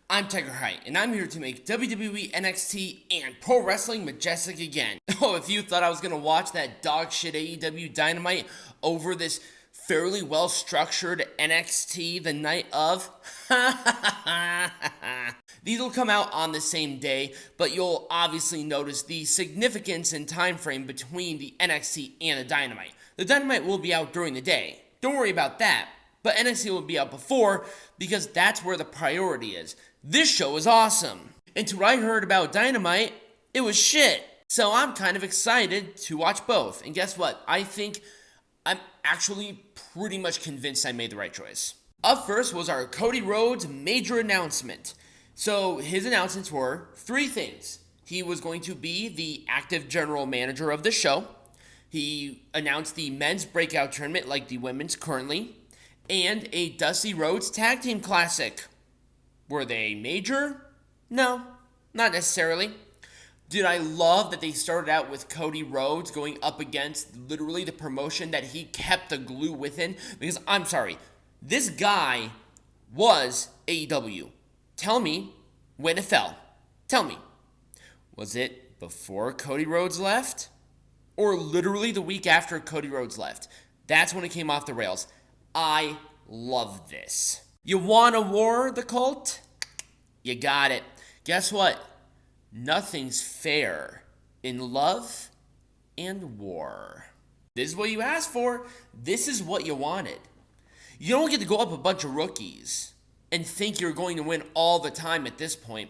I'm Tiger Height, and I'm here to make WWE NXT and Pro Wrestling majestic again. Oh, if you thought I was gonna watch that dog shit AEW Dynamite over this fairly well structured NXT the night of, these will come out on the same day, but you'll obviously notice the significance and time frame between the NXT and the Dynamite. The Dynamite will be out during the day. Don't worry about that. But NXT will be out before, because that's where the priority is. This show is awesome. And to what I heard about Dynamite, it was shit. So I'm kind of excited to watch both. And guess what? I think I'm actually pretty much convinced I made the right choice. Up first was our Cody Rhodes major announcement. So his announcements were three things. He was going to be the active general manager of the show. He announced the men's breakout tournament like the women's currently. And a Dusty Rhodes Tag Team Classic. Were they major? No, not necessarily. Did I love that they started out with Cody Rhodes going up against literally the promotion that he kept the glue within? Because I'm sorry, this guy was AEW. Tell me when it fell. Tell me. Was it before Cody Rhodes left? Or literally the week after Cody Rhodes left? That's when it came off the rails. I love this. You want a war, the cult? You got it. Guess what? Nothing's fair in love and war. This is what you asked for. This is what you wanted. You don't get to go up a bunch of rookies and think you're going to win all the time at this point.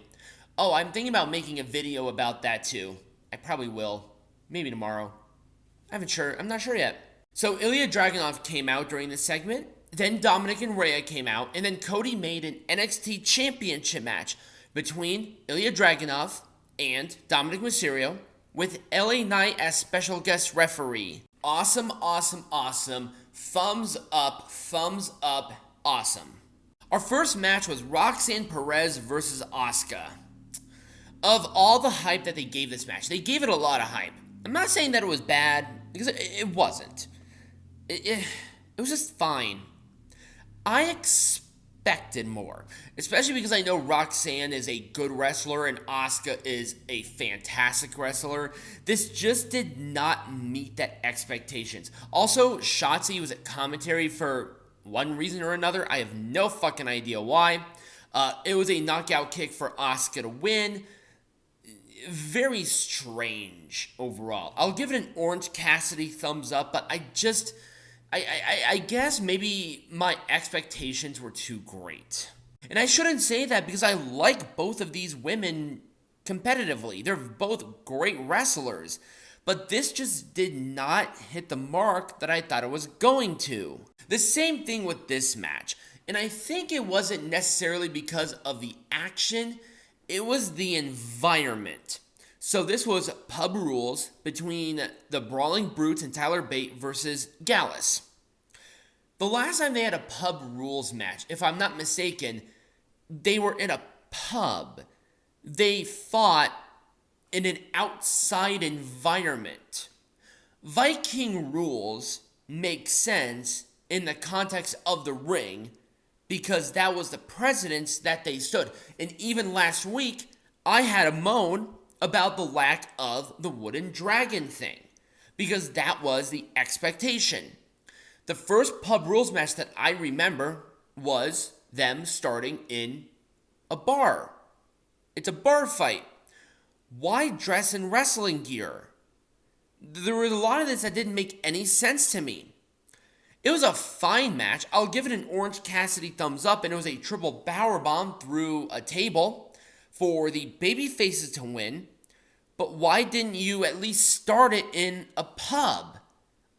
Oh, I'm thinking about making a video about that too. I probably will. Maybe tomorrow. I'm not sure yet. So Ilja Dragunov came out during this segment. Then Dominik and Rhea came out, and then Cody made an NXT Championship match between Ilja Dragunov and Dominik Mysterio with LA Knight as special guest referee. Awesome, awesome, awesome. Thumbs up, awesome. Our first match was Roxanne Perez versus Asuka. Of all the hype that they gave this match, they gave it a lot of hype. I'm not saying that it was bad, because it wasn't. It was just fine. I expected more, especially because I know Roxanne is a good wrestler and Asuka is a fantastic wrestler. This just did not meet that expectations. Also, Shotzi was at commentary for one reason or another. I have no fucking idea why. It was a knockout kick for Asuka to win. Very strange overall. I'll give it an Orange Cassidy thumbs up, but I guess maybe my expectations were too great. And I shouldn't say that because I like both of these women competitively. They're both great wrestlers. But this just did not hit the mark that I thought it was going to. The same thing with this match. And I think it wasn't necessarily because of the action. It was the environment. So this was Pub Rules between the Brawling Brutes and Tyler Bate versus Gallus. The last time they had a Pub Rules match, if I'm not mistaken, they were in a pub. They fought in an outside environment. Viking rules make sense in the context of the ring because that was the precedence that they stood. And even last week, I had a moan about the lack of the wooden dragon thing because that was the expectation. The first Pub Rules match that I remember was them starting in a bar. It's a bar fight. Why dress in wrestling gear? There was a lot of this that didn't make any sense to me. It was a fine match. I'll give it an Orange Cassidy thumbs up, and it was a triple powerbomb through a table for the baby faces to win. But why didn't you at least start it in a pub?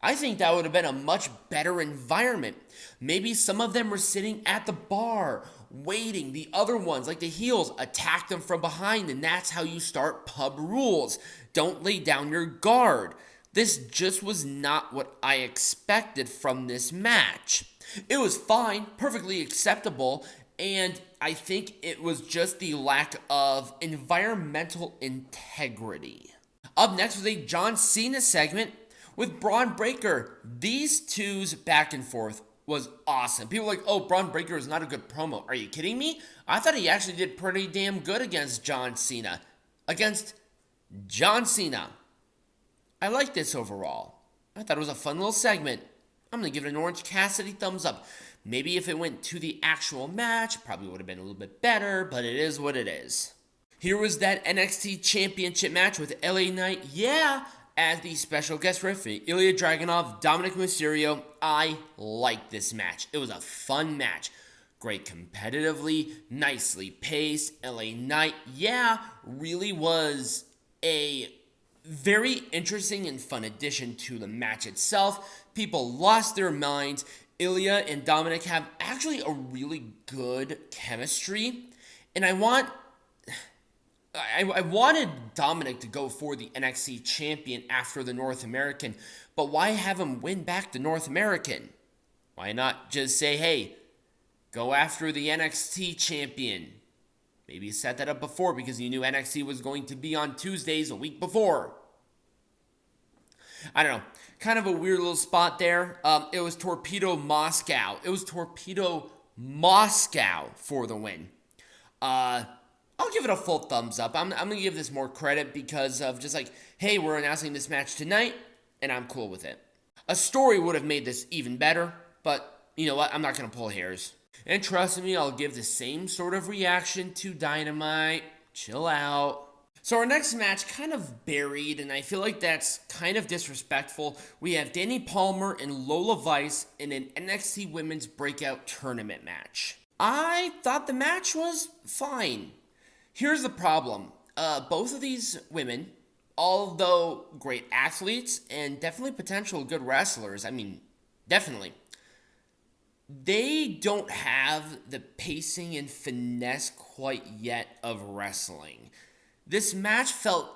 I think that would have been a much better environment. Maybe some of them were sitting at the bar, waiting. The other ones, like the heels, attack them from behind, and that's how you start Pub Rules. Don't lay down your guard. This just was not what I expected from this match. It was fine, perfectly acceptable, and I think it was just the lack of environmental integrity. Up next was a John Cena segment with Braun Breaker. These two's back and forth was awesome. People were like, oh, Bron Breakker is not a good promo. Are you kidding me? I thought he actually did pretty damn good against John Cena. I like this overall. I thought it was a fun little segment. I'm going to give it an Orange Cassidy thumbs up. Maybe if it went to the actual match, probably would have been a little bit better, but it is what it is. Here was that NXT Championship match with LA Knight, as the special guest referee, Ilja Dragunov, Dominik Mysterio. I liked this match. It was a fun match. Great competitively, nicely paced. LA Knight, really was a very interesting and fun addition to the match itself. People lost their minds. Ilja and Dominik have actually a really good chemistry. And I wanted Dominik to go for the NXT champion after the North American, but why have him win back the North American? Why not just say, hey, go after the NXT champion? Maybe set that up before because you knew NXT was going to be on Tuesdays a week before. I don't know. Kind of a weird little spot there. It was Torpedo Moscow. For the win. I'll give it a full thumbs up. I'm going to give this more credit because of just like, hey, we're announcing this match tonight, and I'm cool with it. A story would have made this even better, but you know what? I'm not going to pull hairs. And trust me, I'll give the same sort of reaction to Dynamite. Chill out. So our next match kind of buried, and I feel like that's kind of disrespectful. We have Dani Palmer and Lola Vice in an NXT Women's Breakout Tournament match. I thought the match was fine. Here's the problem. Both of these women, although great athletes and definitely potential good wrestlers, definitely, they don't have the pacing and finesse quite yet of wrestling. This match felt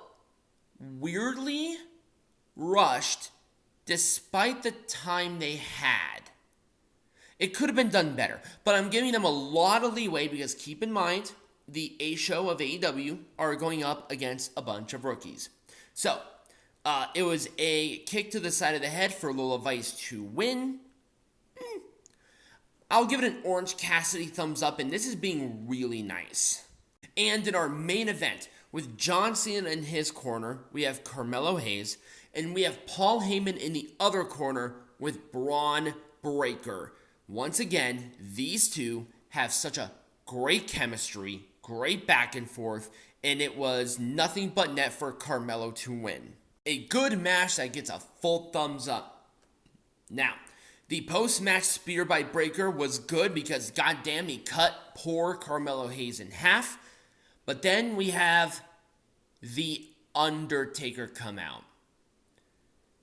weirdly rushed despite the time they had. It could have been done better, but I'm giving them a lot of leeway because keep in mind, the A show of AEW are going up against a bunch of rookies. So, it was a kick to the side of the head for Lola Vice to win. I'll give it an Orange Cassidy thumbs up, and this is being really nice. And in our main event, with John Cena in his corner, we have Carmelo Hayes, and we have Paul Heyman in the other corner with Bron Breakker. Once again, these two have such a great chemistry, great back and forth, and it was nothing but net for Carmelo to win. A good match that gets a full thumbs up. Now, the post-match spear by Breakker was good because goddamn he cut poor Carmelo Hayes in half. But then we have the Undertaker come out.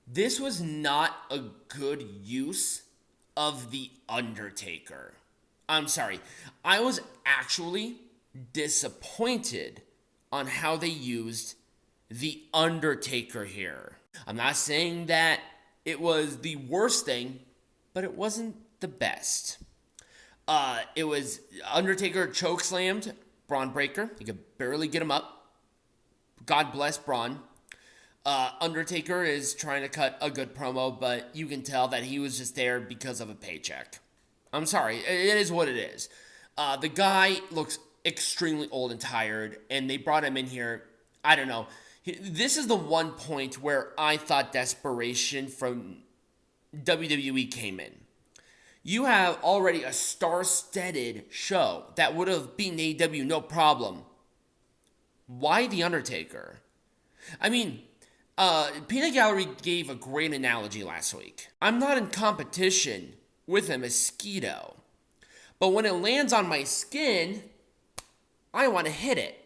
This was not a good use of the Undertaker. I'm sorry. I was actually disappointed on how they used the Undertaker here. I'm not saying that it was the worst thing, but it wasn't the best. It was Undertaker chokeslammed Bron Breakker. He could barely get him up. God bless Bron. Undertaker is trying to cut a good promo, but you can tell that he was just there because of a paycheck. I'm sorry, it is what it is. The guy looks extremely old and tired, and they brought him in here. I don't know. This is the one point where I thought desperation from WWE came in. You have already a star-studded show that would have beaten AEW no problem. Why The Undertaker? Peanut Gallery gave a great analogy last week. I'm not in competition with a mosquito, but when it lands on my skin, I want to hit it.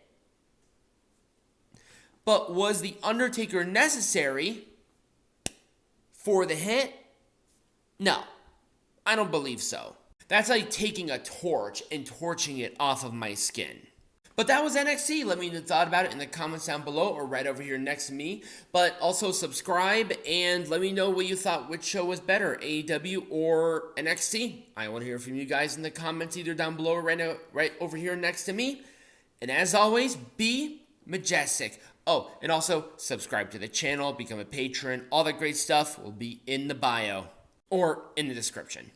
But was The Undertaker necessary for the hit? No. I don't believe so. That's like taking a torch and torching it off of my skin. But that was NXT. Let me know your thought about it in the comments down below or right over here next to me. But also subscribe and let me know what you thought, which show was better, AEW or NXT. I want to hear from you guys in the comments either down below or right over here next to me. And as always, be majestic. Oh, and also subscribe to the channel, become a patron. All that great stuff will be in the bio or in the description.